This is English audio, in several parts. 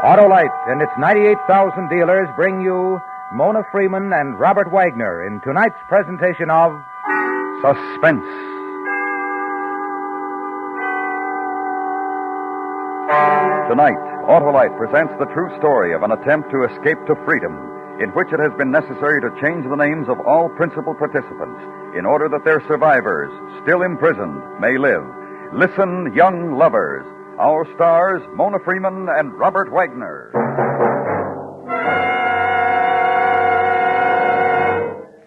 Autolite and its 98,000 dealers bring you Mona Freeman and Robert Wagner in tonight's presentation of Suspense. Tonight, Autolite presents the true story of an attempt to escape to freedom, in which it has been necessary to change the names of all principal participants in order that their survivors, still imprisoned, may live. Listen, young lovers. Our stars, Mona Freeman and Robert Wagner.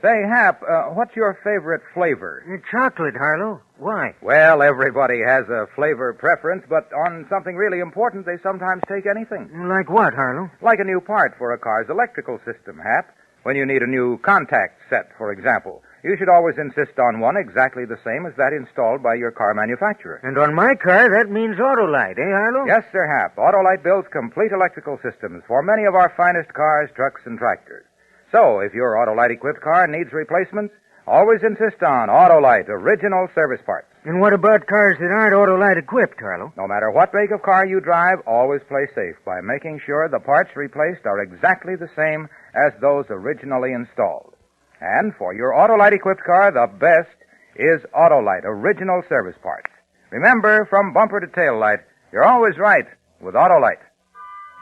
Say, Hap, what's your favorite flavor? Chocolate, Harlow. Why? Well, everybody has a flavor preference, but on something really important, they sometimes take anything. Like what, Harlow? Like a new part for a car's electrical system, Hap. When you need a new contact set, for example, you should always insist on one exactly the same as that installed by your car manufacturer. And on my car, that means Autolite, eh, Harlow? Yes, Sir Hap. Autolite builds complete electrical systems for many of our finest cars, trucks, and tractors. So, if your Autolite-equipped car needs replacements, always insist on Autolite original service parts. And what about cars that aren't Autolite-equipped, Harlow? No matter what make of car you drive, always play safe by making sure the parts replaced are exactly the same as those originally installed. And for your Autolite-equipped car, the best is Autolite original service parts. Remember, from bumper to tail light, you're always right with Autolite.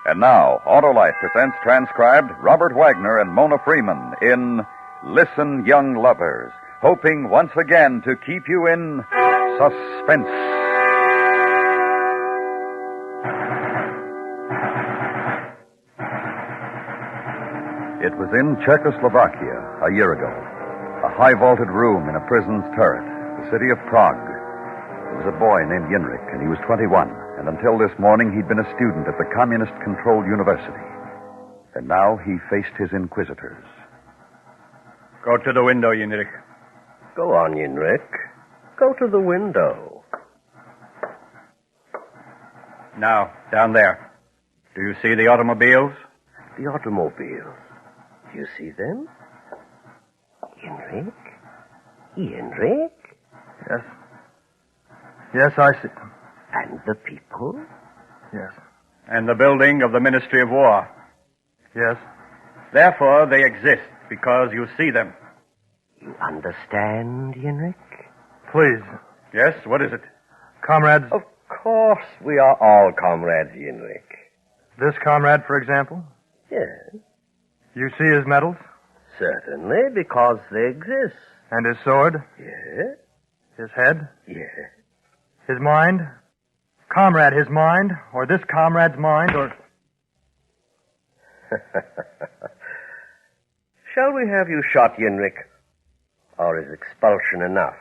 And now, Autolite presents transcribed Robert Wagner and Mona Freeman in Listen, Young Lovers, hoping once again to keep you in suspense. It was in Czechoslovakia a year ago. A high-vaulted room in a prison's turret, the city of Prague. There was a boy named Yenrik, and he was 21. And until this morning, he'd been a student at the communist-controlled university. And now he faced his inquisitors. Go to the window, Yenrik. Go on, Yenrik. Go to the window. Now, down there. Do you see the automobiles? The automobiles. Do you see them? Yenrik? Yenrik? Yes. Yes, I see them. And the people? Yes. And the building of the Ministry of War? Yes. Therefore, they exist, because you see them. You understand, Yenrik? Please. Yes, what is it? Comrades. Of course, we are all comrades, Yenrik. This comrade, for example? Yes. You see his medals? Certainly, because they exist. And his sword? Yes. His head? Yes. His mind? Comrade, his mind? Or this comrade's mind, or... Shall we have you shot, Yenrik? Or is expulsion enough?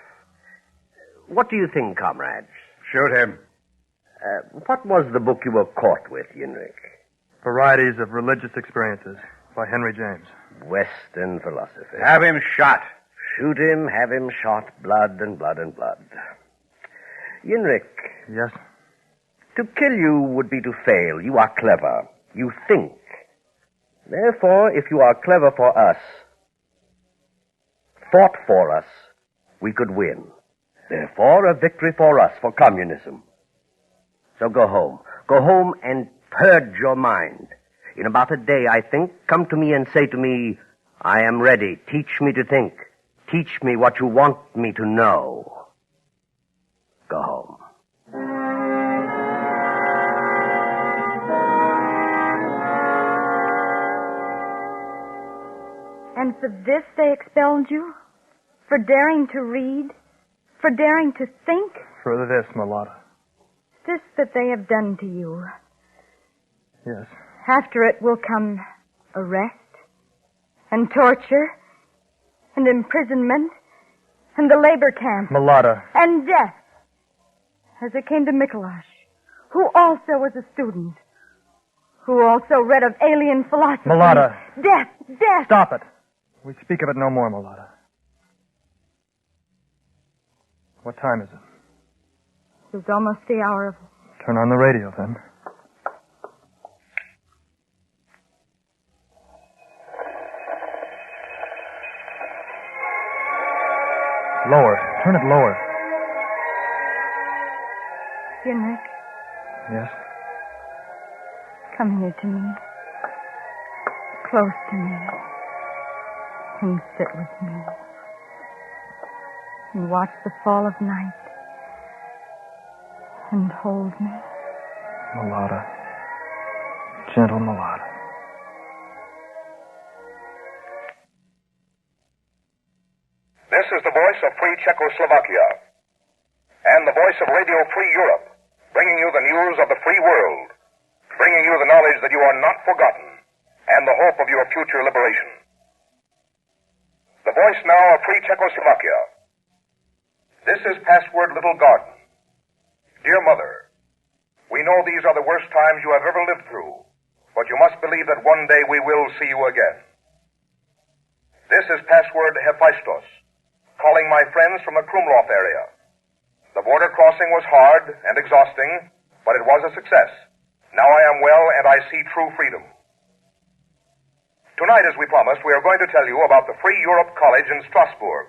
What do you think, comrades? Shoot him. What was the book you were caught with, Yenrik? Varieties of Religious Experiences by Henry James. Western philosophy. Have him shot. Shoot him, have him shot, blood and blood and blood. Yenrik. Yes? To kill you would be to fail. You are clever. You think. Therefore, if you are clever for us, fought for us, we could win. Therefore, a victory for us, for communism. So go home. Go home and purge your mind. In about a day, I think, come to me and say to me, I am ready. Teach me to think. Teach me what you want me to know. Go home. And for this they expelled you? For daring to read? For daring to think? For this, Mulata. This that they have done to you. Yes. After it will come arrest, and torture, and imprisonment, and the labor camp. Mulata. And death. As it came to Mikolash, who also was a student, who also read of alien philosophy. Mulata. Death, death. Stop it. We speak of it no more, Mulata. What time is it? It's almost the hour of... Turn on the radio, then. Lower. Turn it lower. Yenrik, Yes? Come here to me. Close to me. And sit with me. And watch the fall of night. And hold me. Mulata. Gentle Mulata. This is the voice of free Czechoslovakia and the voice of Radio Free Europe, bringing you the news of the free world, bringing you the knowledge that you are not forgotten and the hope of your future liberation. The voice now of free Czechoslovakia. This is Password Little Garden. Dear Mother, we know these are the worst times you have ever lived through, but you must believe that one day we will see you again. This is Password Hephaestus, calling my friends from the Krumlov area. The border crossing was hard and exhausting, but it was a success. Now I am well and I see true freedom. Tonight, as we promised, we are going to tell you about the Free Europe College in Strasbourg.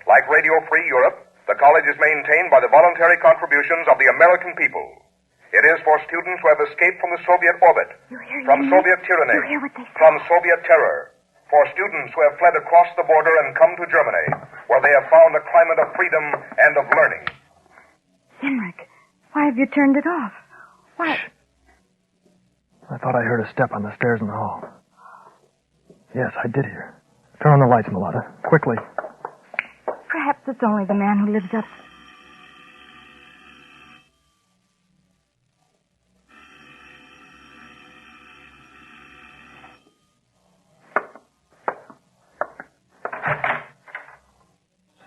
Like Radio Free Europe, the college is maintained by the voluntary contributions of the American people. It is for students who have escaped from the Soviet orbit, from Soviet tyranny, from Soviet terror. For students who have fled across the border and come to Germany, where they have found a climate of freedom and of learning. Henrik, why have you turned it off? Why? Shh. I thought I heard a step on the stairs in the hall. Yes, I did hear. Turn on the lights, Mulata. Quickly. Perhaps it's only the man who lives up.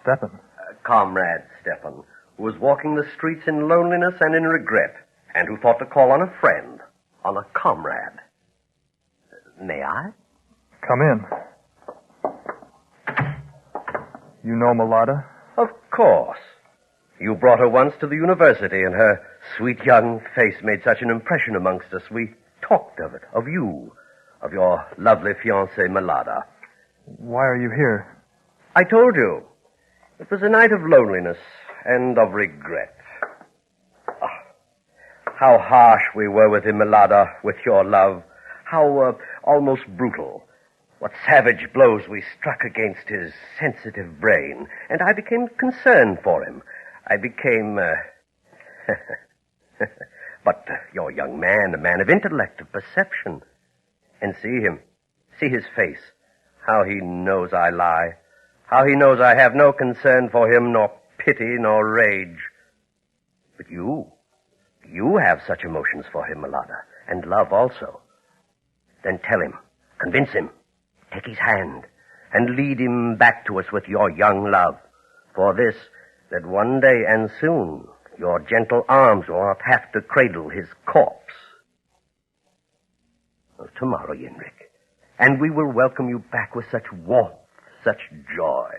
Stepan. Comrade Stepan, who was walking the streets in loneliness and in regret, and who thought to call on a friend, on a comrade. May I? Come in. You know Mulata? Of course. You brought her once to the university, and her sweet young face made such an impression amongst us. We talked of it, of you, of your lovely fiancée, Mulata. Why are you here? I told you. It was a night of loneliness and of regret. Ah, how harsh we were with him, Mulata, with your love. How almost brutal. What savage blows we struck against his sensitive brain. And I became concerned for him. I became... But your young man, a man of intellect, of perception. And see him. See his face. How he knows I lie. How he knows I have no concern for him, nor pity, nor rage. But you have such emotions for him, Mulata, and love also. Then tell him, convince him, take his hand, and lead him back to us with your young love. For this, that one day and soon, your gentle arms will not have to cradle his corpse. Tomorrow, Yenrik, and we will welcome you back with such warmth, such joy.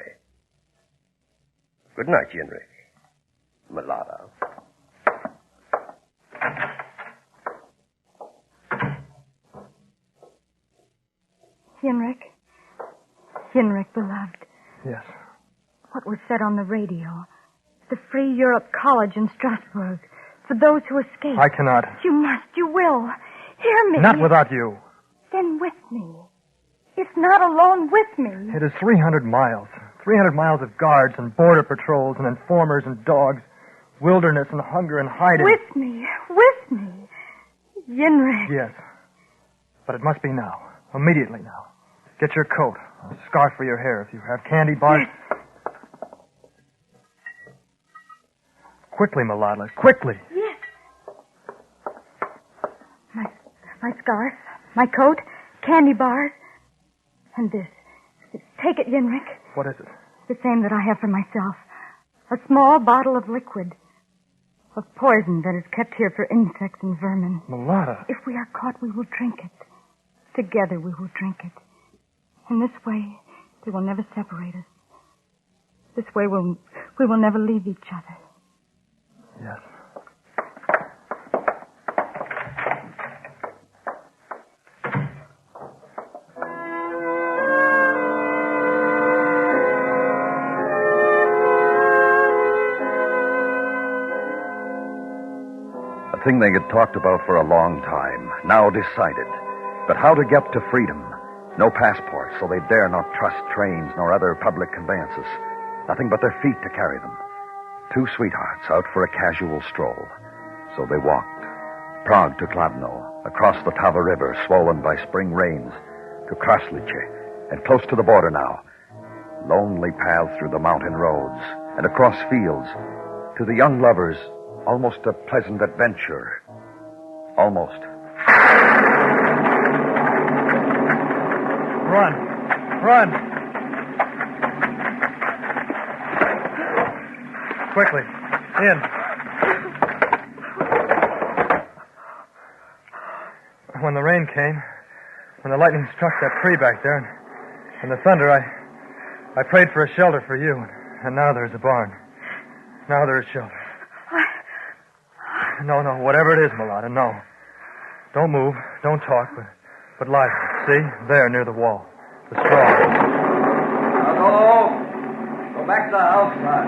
Good night, Yenrik. Mulata. Henrik, beloved. Yes. What was said on the radio? The Free Europe College in Strasbourg. For those who escape. I cannot. You must, you will. Hear me. Not without you. Then with me. If not alone, with me. It is 300 miles. 300 miles of guards and border patrols and informers and dogs. Wilderness and hunger and hiding. With me. Yenrik. Yes. But it must be now. Immediately now. Get your coat. A scarf for your hair if you have candy bars. Yes. Quickly, Mulata. Quickly. Yes. My scarf, my coat, candy bars, and this. Take it, Yenrik. What is it? The same that I have for myself. A small bottle of liquid. Of poison that is kept here for insects and vermin. Mulata. If we are caught, we will drink it. Together we will drink it. In this way, they will never separate us. This way we will never leave each other. Yes. thing they had talked about for a long time, now decided. But how to get to freedom? No passports, so they dare not trust trains nor other public conveyances. Nothing but their feet to carry them. Two sweethearts out for a casual stroll. So they walked. Prague to Kladno, across the Tava River, swollen by spring rains, to Kraslice, and close to the border now. Lonely paths through the mountain roads, and across fields. To the young lovers, almost a pleasant adventure. Almost. Run! Run! Quickly. In. When the rain came, when the lightning struck that tree back there, and the thunder, I prayed for a shelter for you, and now there's a barn. Now there is shelter. No, whatever it is, Mulata, no. Don't move, don't talk, but lie there. See? There, near the wall. The straw. Now go home. Go back to the house, lad.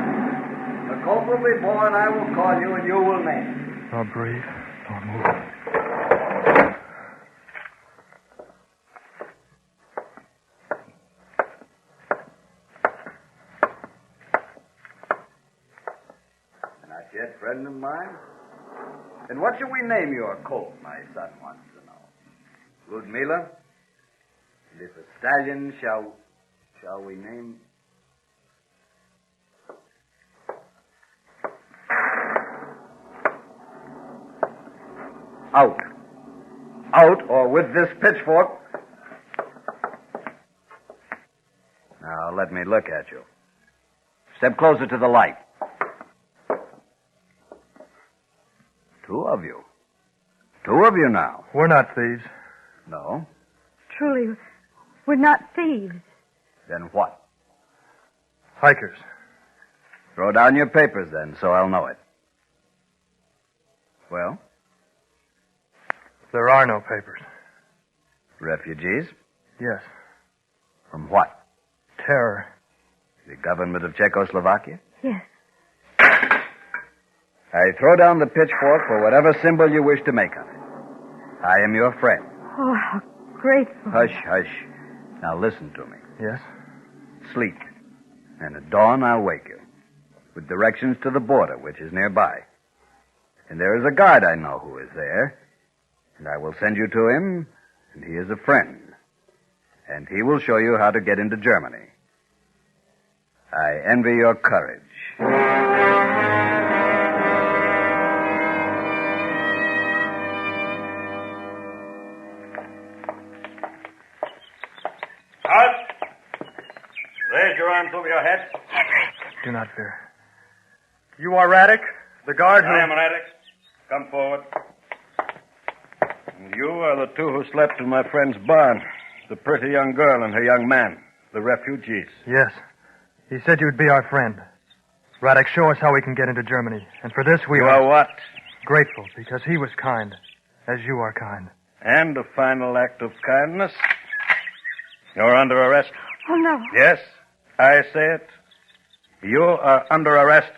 The colt will be born, I will call you, and you will name. Don't breathe. Don't move. Not yet, friend of mine. And what shall we name your colt, my son wants to know? Ludmila? And if a stallion shall we name... Out. Out, or with this pitchfork. Now, let me look at you. Step closer to the light. Two of you. Two of you now. We're not thieves. No? Truly, we're not thieves. Then what? Hikers. Throw down your papers, then, so I'll know it. Well? There are no papers. Refugees? Yes. From what? Terror. The government of Czechoslovakia? Yes. I throw down the pitchfork for whatever symbol you wish to make of it. I am your friend. Oh, how grateful. Hush, hush. Now listen to me. Yes? Sleep. And at dawn, I'll wake you. With directions to the border, which is nearby. And there is a guard I know who is there. And I will send you to him, and he is a friend. And he will show you how to get into Germany. I envy your courage. Raise your arms over your head. Do not fear. You are Radek, the guard who... I am Radek. Come forward. And you are the two who slept in my friend's barn. The pretty young girl and her young man. The refugees. Yes. He said you'd be our friend. Radek, show us how we can get into Germany. And for this we You are what? grateful, because he was kind, as you are kind. And a final act of kindness. You're under arrest. Oh, no. Yes, I say it. You are under arrest.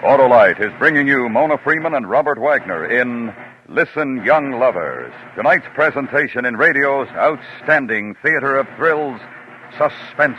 Autolite is bringing you Mona Freeman and Robert Wagner in Listen, Young Lovers. Tonight's presentation in radio's outstanding theater of thrills, Suspense.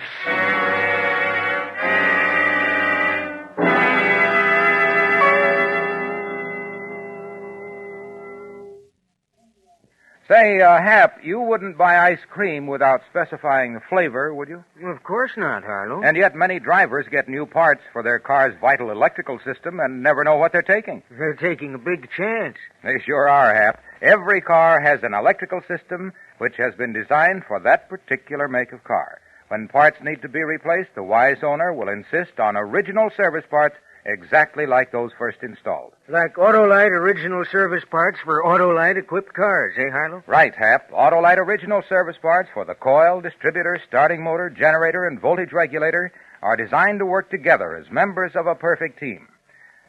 Say, Hap, you wouldn't buy ice cream without specifying the flavor, would you? Well, of course not, Harlow. And yet many drivers get new parts for their car's vital electrical system and never know what they're taking. They're taking a big chance. They sure are, Hap. Every car has an electrical system which has been designed for that particular make of car. When parts need to be replaced, the wise owner will insist on original service parts exactly like those first installed. Like Autolite original service parts for Autolite-equipped cars, eh, Harlow? Right, Hap. Autolite original service parts for the coil, distributor, starting motor, generator, and voltage regulator are designed to work together as members of a perfect team.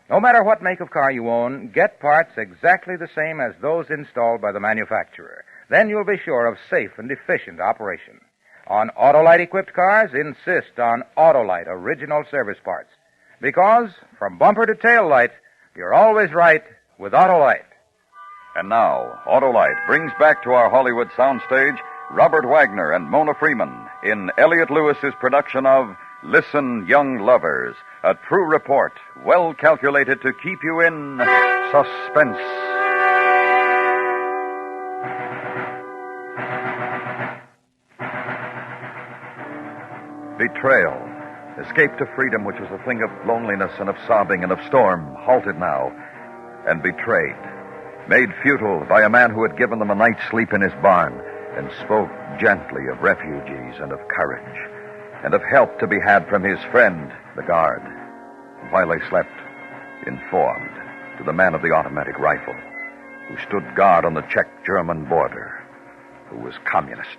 No matter what make of car you own, get parts exactly the same as those installed by the manufacturer. Then you'll be sure of safe and efficient operation. On Autolite-equipped cars, insist on Autolite original service parts. Because, from bumper to tail light, you're always right with Autolite. And now, Autolite brings back to our Hollywood soundstage Robert Wagner and Mona Freeman in Elliot Lewis's production of Listen, Young Lovers, a true report well calculated to keep you in suspense. Betrayal. Escape to freedom, which was a thing of loneliness and of sobbing and of storm, halted now, and betrayed. Made futile by a man who had given them a night's sleep in his barn and spoke gently of refugees and of courage and of help to be had from his friend, the guard. And while they slept, informed to the man of the automatic rifle who stood guard on the Czech-German border, who was communist,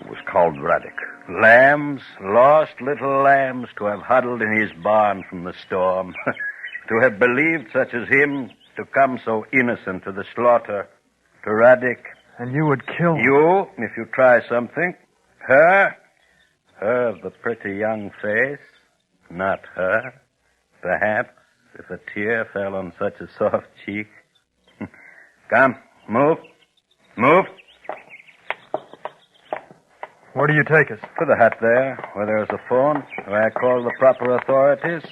who was called Radek. Lambs, lost little lambs, to have huddled in his barn from the storm. To have believed such as him to come so innocent to the slaughter. To Radek. And you would kill you, if you try something. Her of the pretty young face. Not her. Perhaps, if a tear fell on such a soft cheek. Come, move. Move. Where do you take us? To the hut there, where there's a phone, where I call the proper authorities.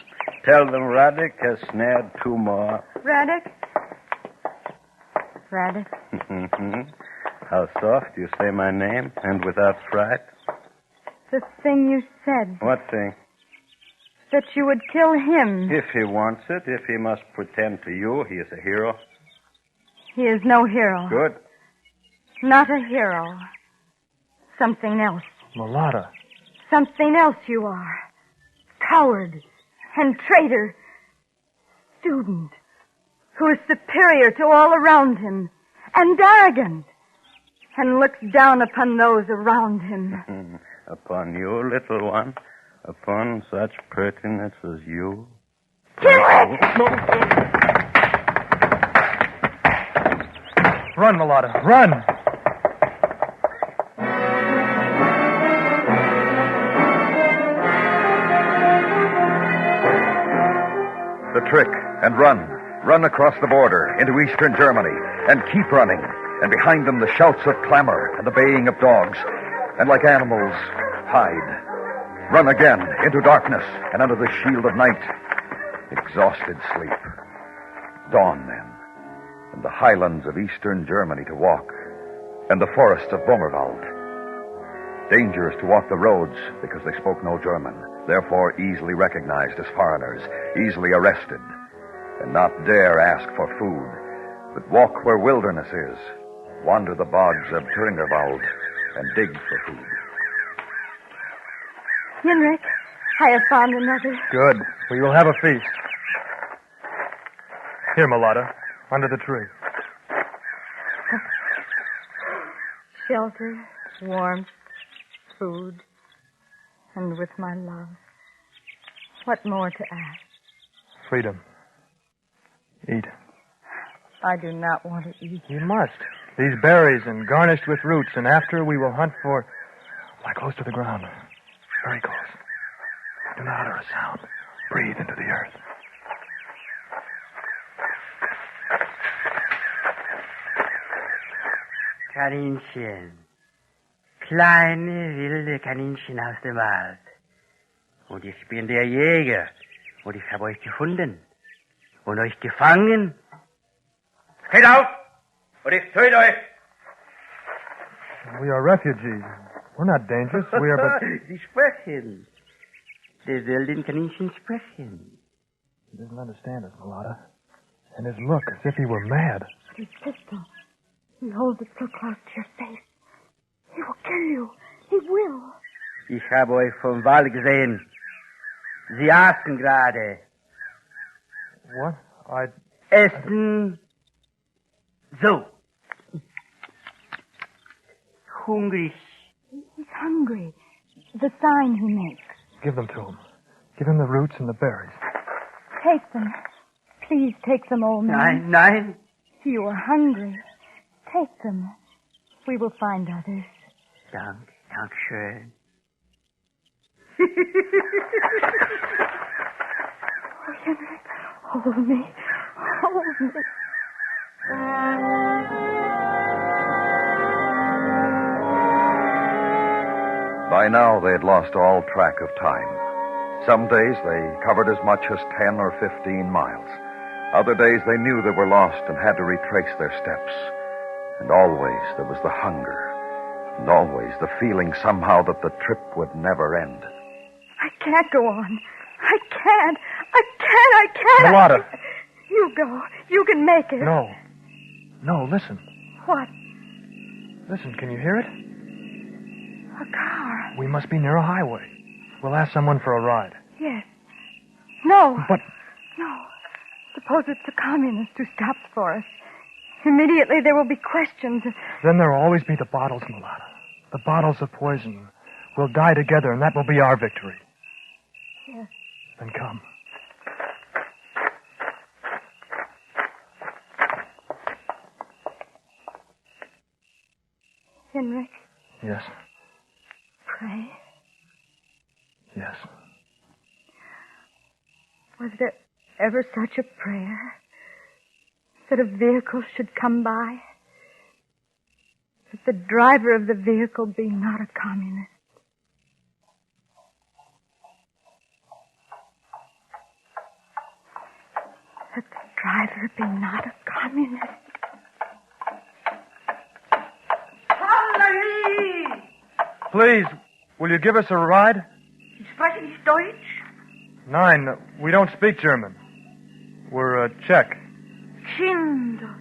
Tell them Radek has snared 2 more. Radek? Radek? How soft you say my name, and without fright. The thing you said. What thing? That you would kill him. If he wants it, if he must pretend to you, he is a hero. He is no hero. Good. Not a hero. Something else. Mulata. Something else you are. Coward and traitor. Student who is superior to all around him and arrogant and looks down upon those around him. Upon you, little one. Upon such prettiness as you. Kill it! Run, Mulata, run! The trick, and run. Run across the border into eastern Germany, and keep running. And behind them the shouts of clamor and the baying of dogs. And like animals, hide. Run again into darkness and under the shield of night. Exhausted sleep. Dawn then, and the highlands of eastern Germany to walk, and the forests of Bomerwald. Dangerous to walk the roads because they spoke no German, therefore easily recognized as foreigners, easily arrested, and not dare ask for food, but walk where wilderness is, wander the bogs of Thuringerwald, and dig for food. Henrik, I have found another. Good. We will have a feast. Here, Mulata, under the tree. Shelter, warmth, food, and with my love. What more to ask? Freedom. Eat. I do not want to eat. You must. These berries and garnished with roots, and after we will hunt for... Lie close to the ground. Very close. Do not utter a sound. Breathe into the earth. Kaninchen. Kleine, wilde Kaninchen aus dem Wald. Und ich bin der Jäger. Und ich habe euch gefunden. Und euch gefangen. Geht auf! Und ich töte euch! We are refugees. We're not dangerous. We are but... Sie sprechen. Die wilden Kaninchen sprechen. He doesn't understand us, Mulata. And his look as if he were mad. His pistol. He holds it so close to your face. He will kill you. He will. Ich habe euch vom Wald gesehen. Sie aßen gerade. What? Essen. So. Hungrig. He's hungry. The sign he makes. Give them to him. Give him the roots and the berries. Take them. Please take them, old man. Nein. You are hungry. Take them. We will find others. Dankeschön. Oh, Henry, hold me. Hold me. By now, they had lost all track of time. Some days they covered as much as 10 or 15 miles. Other days they knew they were lost and had to retrace their steps. And always there was the hunger. And always the feeling somehow that the trip would never end. I can't go on. I can't. I can't. Mulata. You go. You can make it. No. No, listen. What? Listen, can you hear it? A car. We must be near a highway. We'll ask someone for a ride. Yes. No. But... No. Suppose it's a communist who stops for us. Immediately there will be questions. Then there will always be the bottles, Mulata. The bottles of poison. We'll die together, and that will be our victory. Yes. Then come. Henrik. Yes. Pray. Yes. Was there ever such a prayer? That a vehicle should come by? That the driver of the vehicle be not a communist? That the driver be not a communist? Please, will you give us a ride? Sie sprechen nicht Deutsch? Nein, we don't speak German. We're Czech. Kinder,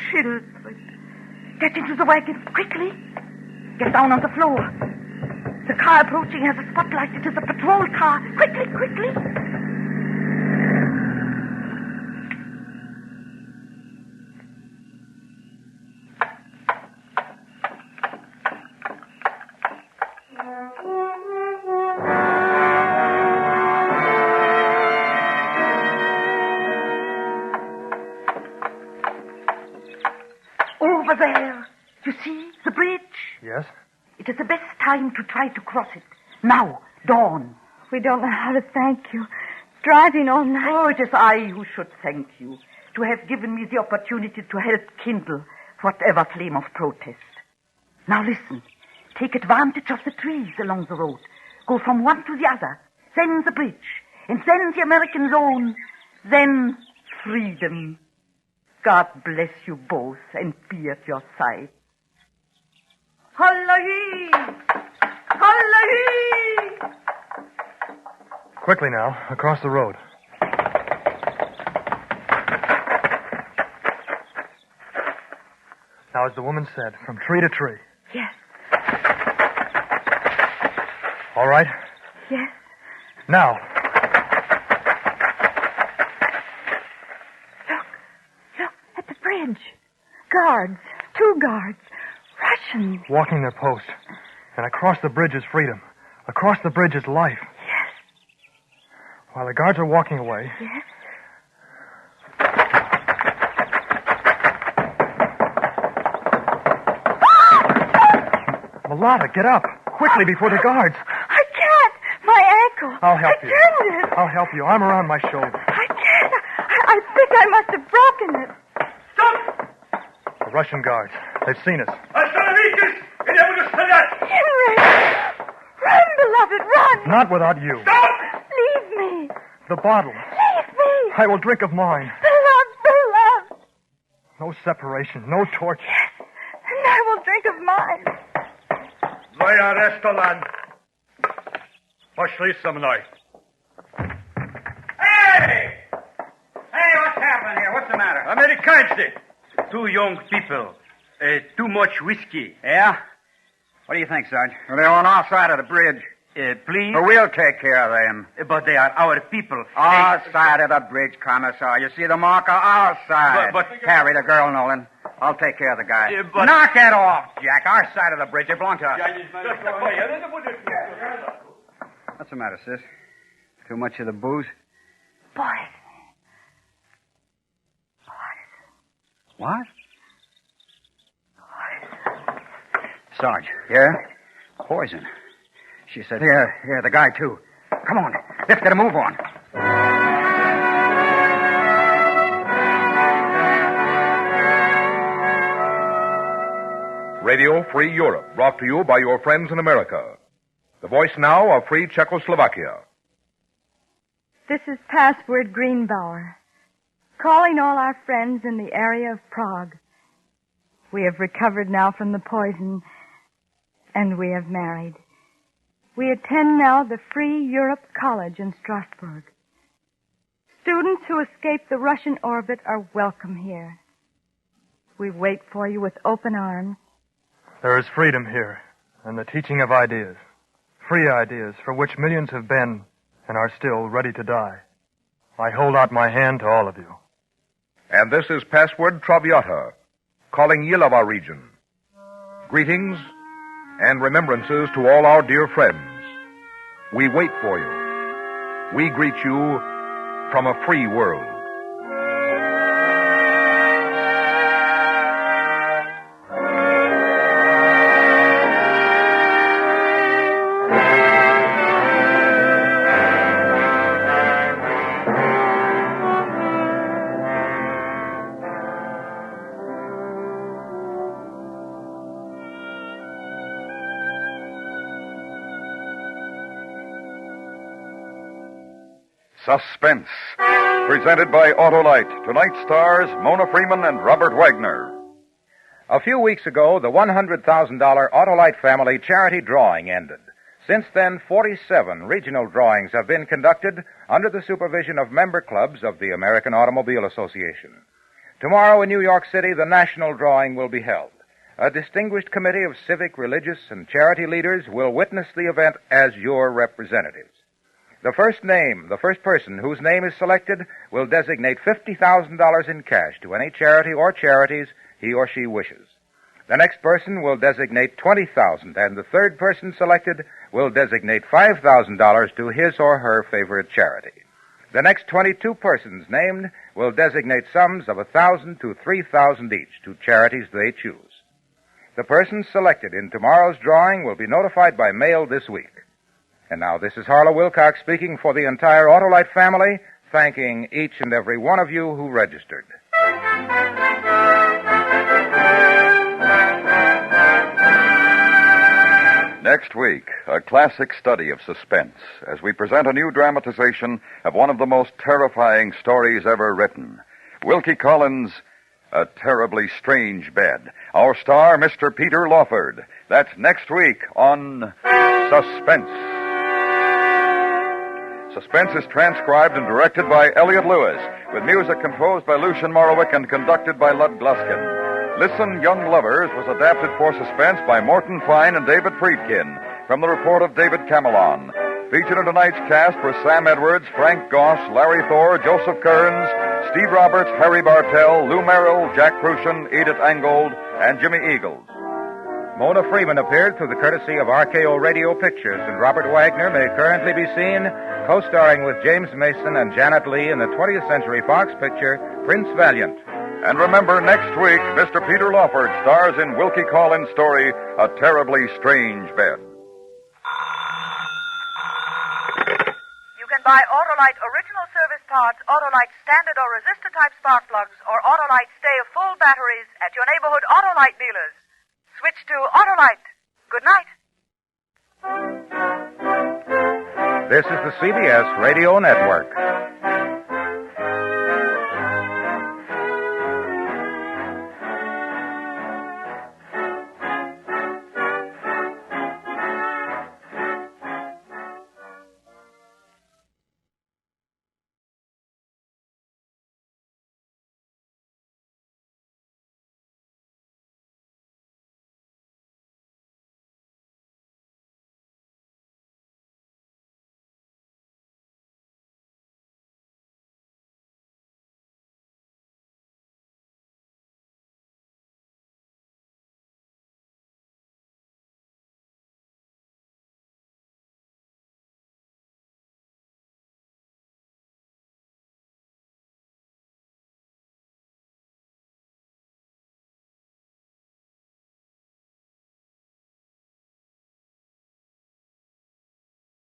children. Get into the wagon quickly. Get down on the floor. The car approaching has a spotlight. It is a patrol car. Quickly, quickly. Over there. You see the bridge? Yes? It is the best time to try to cross it. Now, dawn. We don't know how to thank you. Driving all night. Oh, it is I who should thank you to have given me the opportunity to help kindle whatever flame of protest. Now listen. Take advantage of the trees along the road. Go from one to the other. Then the bridge. And then the American zone. Then freedom. God bless you both and be at your side. Holla-hee! Holla-hee! Quickly now, across the road. Now, as the woman said, from tree to tree. Yes. All right? Yes. Now. Look at the bridge. Guards. 2 guards. Russians. Walking their post. And across the bridge is freedom. Across the bridge is life. Yes. While the guards are walking away. Yes. Mulata, get up. Quickly before the guards. I can't. My ankle. I'll help you. I turned it. I'll help you. Arm around my shoulder. I can't. I think I must have broken it. The Russian guards. They've seen us. Henry! Run, beloved, run! Not without you. Leave me. The bottle. Leave me. I will drink of mine. Beloved. No separation. No torture. Yes. And I will drink of mine. Moja restaurant. Пошли со мной. Hey! Hey, what's happening here? What's the matter? Американцы. 2 young people. Too much whiskey. Yeah? What do you think, Sarge? Well, they're on our side of the bridge. Please? But we'll take care of them. But they are our people. Our side of the bridge, Commissar. You see the marker? Our side. But carry the girl, Nolan. I'll take care of the guy. but... Knock it off, Jack. Our side of the bridge. It belongs to us. What's the matter, sis? Too much of the booze? Boys, What? Sarge. Yeah? Poison. She said... Yeah, the guy, too. Come on. Let's get a move on. Radio Free Europe, brought to you by your friends in America. The voice now of Free Czechoslovakia. This is Password Greenbauer, calling all our friends in the area of Prague. We have recovered now from the poison, and we have married. We attend now the Free Europe College in Strasbourg. Students who escaped the Russian orbit are welcome here. We wait for you with open arms. There is freedom here, and the teaching of ideas. Free ideas for which millions have been and are still ready to die. I hold out my hand to all of you. And this is Password Traviata, calling Yilova region. Greetings and remembrances to all our dear friends. We wait for you. We greet you from a free world. Suspense, presented by Autolite. Tonight stars Mona Freeman and Robert Wagner. A few weeks ago, the $100,000 Autolite family charity drawing ended. Since then, 47 regional drawings have been conducted under the supervision of member clubs of the American Automobile Association. Tomorrow in New York City, the national drawing will be held. A distinguished committee of civic, religious, and charity leaders will witness the event as your representatives. The first person whose name is selected will designate $50,000 in cash to any charity or charities he or she wishes. The next person will designate $20,000, and the third person selected will designate $5,000 to his or her favorite charity. The next 22 persons named will designate sums of $1,000 to $3,000 each to charities they choose. The persons selected in tomorrow's drawing will be notified by mail this week. And now this is Harlow Wilcox speaking for the entire Autolite family, thanking each and every one of you who registered. Next week, a classic study of suspense as we present a new dramatization of one of the most terrifying stories ever written. Wilkie Collins' A Terribly Strange Bed. Our star, Mr. Peter Lawford. That's next week on Suspense. Suspense is transcribed and directed by Elliot Lewis, with music composed by Lucien Morowick and conducted by Lud Gluskin. Listen, Young Lovers was adapted for Suspense by Morton Fine and David Friedkin, from the report of David Camelon. Featured in tonight's cast were Sam Edwards, Frank Goss, Larry Thor, Joseph Kearns, Steve Roberts, Harry Bartell, Lou Merrill, Jack Crucian, Edith Angold, and Jimmy Eagles. Mona Freeman appeared through the courtesy of RKO Radio Pictures, and Robert Wagner may currently be seen co-starring with James Mason and Janet Leigh in the 20th Century Fox picture Prince Valiant. And remember, next week, Mr. Peter Lawford stars in Wilkie Collins' story, A Terribly Strange Bed. You can buy Autolite original service parts, Autolite standard or resistor-type spark plugs, or Autolite stay-full batteries at your neighborhood Autolite dealers. Switch to Autolite. Good night. This is the CBS Radio Network.